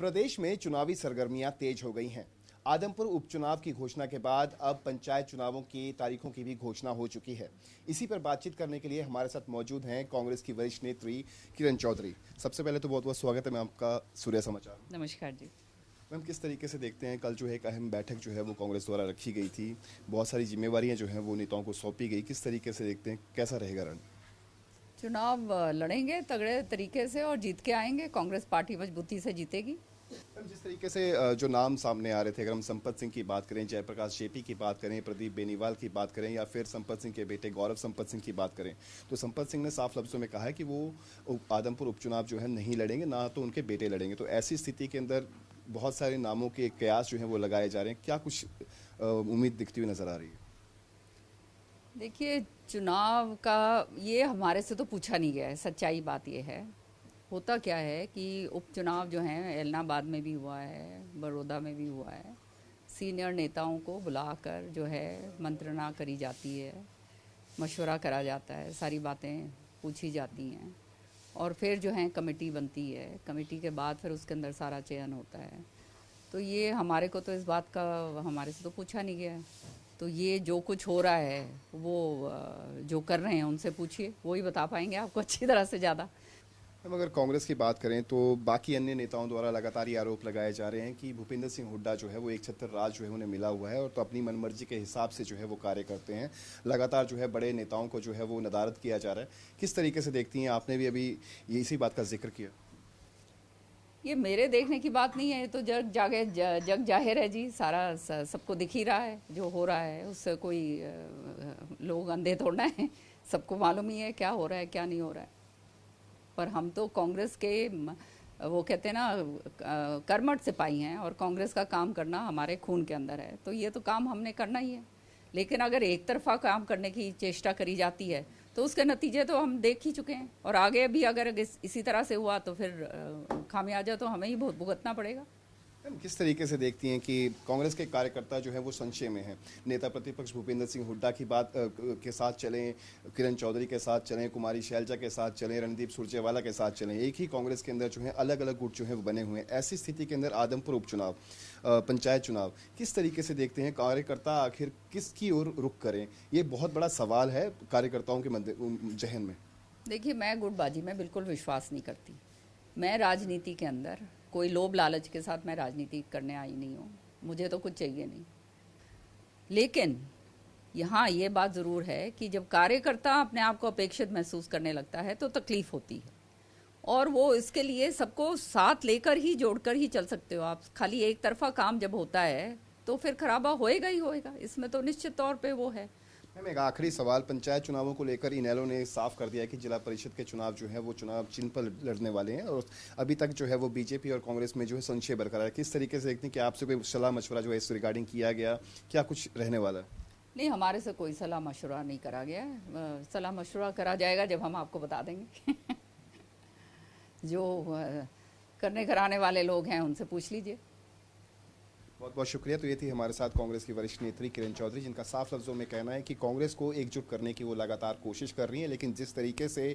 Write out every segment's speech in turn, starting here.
प्रदेश में चुनावी सरगर्मियां तेज हो गई हैं। आदमपुर उपचुनाव की घोषणा के बाद अब पंचायत चुनावों की तारीखों की भी घोषणा हो चुकी है। इसी पर बातचीत करने के लिए हमारे साथ मौजूद हैं कांग्रेस की वरिष्ठ नेत्री किरण चौधरी। सबसे पहले तो बहुत बहुत स्वागत है मैम आपका सूर्य समाचार। नमस्कार जी। मैम, किस तरीके से देखते हैं, कल जो है एक अहम बैठक जो है वो कांग्रेस द्वारा रखी गई थी, बहुत सारी जिम्मेवारियां जो हैं वो नेताओं को सौंपी गई, किस तरीके से देखते हैं, कैसा रहेगा रण? चुनाव लड़ेंगे तगड़े तरीके से और जीत के आएंगे। कांग्रेस पार्टी मजबूती से जीतेगी। जिस तरीके से जो नाम सामने आ रहे थे, अगर हम संपत सिंह की बात करें, जयप्रकाश जेपी की बात करें, प्रदीप बेनीवाल की बात करें, या फिर संपत सिंह के बेटे गौरव संपत सिंह की बात करें, तो संपत सिंह ने साफ लफ्जों में कहा है कि वो आदमपुर उपचुनाव जो है नहीं लड़ेंगे, ना तो उनके बेटे लड़ेंगे। तो ऐसी स्थिति के अंदर बहुत सारे नामों के कयास जो है वो लगाए जा रहे हैं। क्या कुछ उम्मीद दिखती हुई नजर आ रही है? देखिए, चुनाव का ये हमारे से तो पूछा नहीं गया है। सच्चाई बात ये है, होता क्या है कि उपचुनाव जो है एलनाबाद में भी हुआ है, बड़ौदा में भी हुआ है। सीनियर नेताओं को बुलाकर जो है मंत्रणा करी जाती है, मशवरा करा जाता है, सारी बातें पूछी जाती हैं और फिर जो है कमेटी बनती है। कमेटी के बाद फिर उसके अंदर सारा चयन होता है। तो ये हमारे को तो इस बात का हमारे से तो पूछा नहीं गया है। तो ये जो कुछ हो रहा है वो जो कर रहे हैं उनसे पूछिए, वो ही बता पाएंगे आपको अच्छी तरह से ज़्यादा। हम अगर कांग्रेस की बात करें तो बाकी अन्य नेताओं द्वारा लगातार ये आरोप लगाए जा रहे हैं कि भूपेंद्र सिंह हुड्डा जो है वो एक छत्र राज जो है उन्हें मिला हुआ है, और तो अपनी मनमर्जी के हिसाब से जो है वो कार्य करते हैं। लगातार जो है बड़े नेताओं को जो है वो नदारद किया जा रहा है। किस तरीके से देखती हैं? आपने भी अभी ये इसी बात का जिक्र किया। ये मेरे देखने की बात नहीं है, ये तो जग जाहिर है जी। सारा सबको दिख ही रहा है जो हो रहा है। उससे कोई लोग अंधे थोड़ा है, सबको मालूम ही है क्या हो रहा है क्या नहीं हो रहा है। पर हम तो कांग्रेस के वो कहते हैं ना कर्मठ सिपाही हैं, और कांग्रेस का काम करना हमारे खून के अंदर है। तो ये तो काम हमने करना ही है। लेकिन अगर एक तरफा काम करने की चेष्टा करी जाती है तो उसके नतीजे तो हम देख ही चुके हैं, और आगे भी अगर इसी तरह से हुआ तो फिर खामियाजा तो हमें ही भुगतना पड़ेगा। किस तरीके से देखती हैं कि कांग्रेस के कार्यकर्ता जो है वो संशय में हैं? नेता प्रतिपक्ष भूपेंद्र सिंह हुड्डा की बात के साथ चलें, किरण चौधरी के साथ चलें, कुमारी शैलजा के साथ चलें, रणदीप सुरजेवाला के साथ चलें, एक ही कांग्रेस के अंदर जो है अलग अलग गुट जो है वो बने हुए हैं। ऐसी स्थिति के अंदर आदमपुर उपचुनाव, पंचायत चुनाव, किस तरीके से देखते हैं? कार्यकर्ता आखिर किसकी ओर रुख करें, ये बहुत बड़ा सवाल है कार्यकर्ताओं के जहन में। देखिए, मैं गुटबाजी में बिल्कुल विश्वास नहीं करती। मैं राजनीति के अंदर कोई लोभ लालच के साथ मैं राजनीति करने आई नहीं हूँ। मुझे तो कुछ चाहिए नहीं। लेकिन यहाँ ये बात ज़रूर है कि जब कार्यकर्ता अपने आप को अपेक्षित महसूस करने लगता है तो तकलीफ होती है, और वो इसके लिए सबको साथ लेकर ही जोड़कर ही चल सकते हो आप। खाली एक तरफा काम जब होता है तो फिर खराबा होएगा ही होएगा, इसमें तो निश्चित तौर पे वो है। मैम, एक आखिरी सवाल, पंचायत चुनावों को लेकर इनेलो ने साफ कर दिया है कि जिला परिषद के चुनाव जो है वो चुनाव चिन्ह पर लड़ने वाले हैं, और अभी तक जो है वो बीजेपी और कांग्रेस में जो है संशय बरकरार है। किस तरीके से देखते हैं कि आपसे कोई सलाह मशवरा जो है इस रिगार्डिंग किया गया, क्या कुछ रहने वाला है? नहीं, हमारे से कोई सलाह मशवरा नहीं करा गया है। सलाह मशवरा करा जाएगा जब हम आपको बता देंगे। जो करने कराने वाले लोग हैं उनसे पूछ लीजिए। बहुत बहुत शुक्रिया। तो ये थी हमारे साथ कांग्रेस की वरिष्ठ नेत्री किरण चौधरी, जिनका साफ लफ्जों में कहना है कि कांग्रेस को एकजुट करने की वो लगातार कोशिश कर रही है, लेकिन जिस तरीके से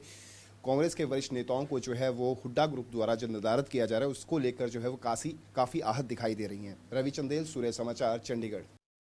कांग्रेस के वरिष्ठ नेताओं को जो है वो हुड्डा ग्रुप द्वारा जो नदारद किया जा रहा है, उसको लेकर जो है वो काफ़ी आहत दिखाई दे रही हैं। रवि चंदेल, सूर्य समाचार, चंडीगढ़।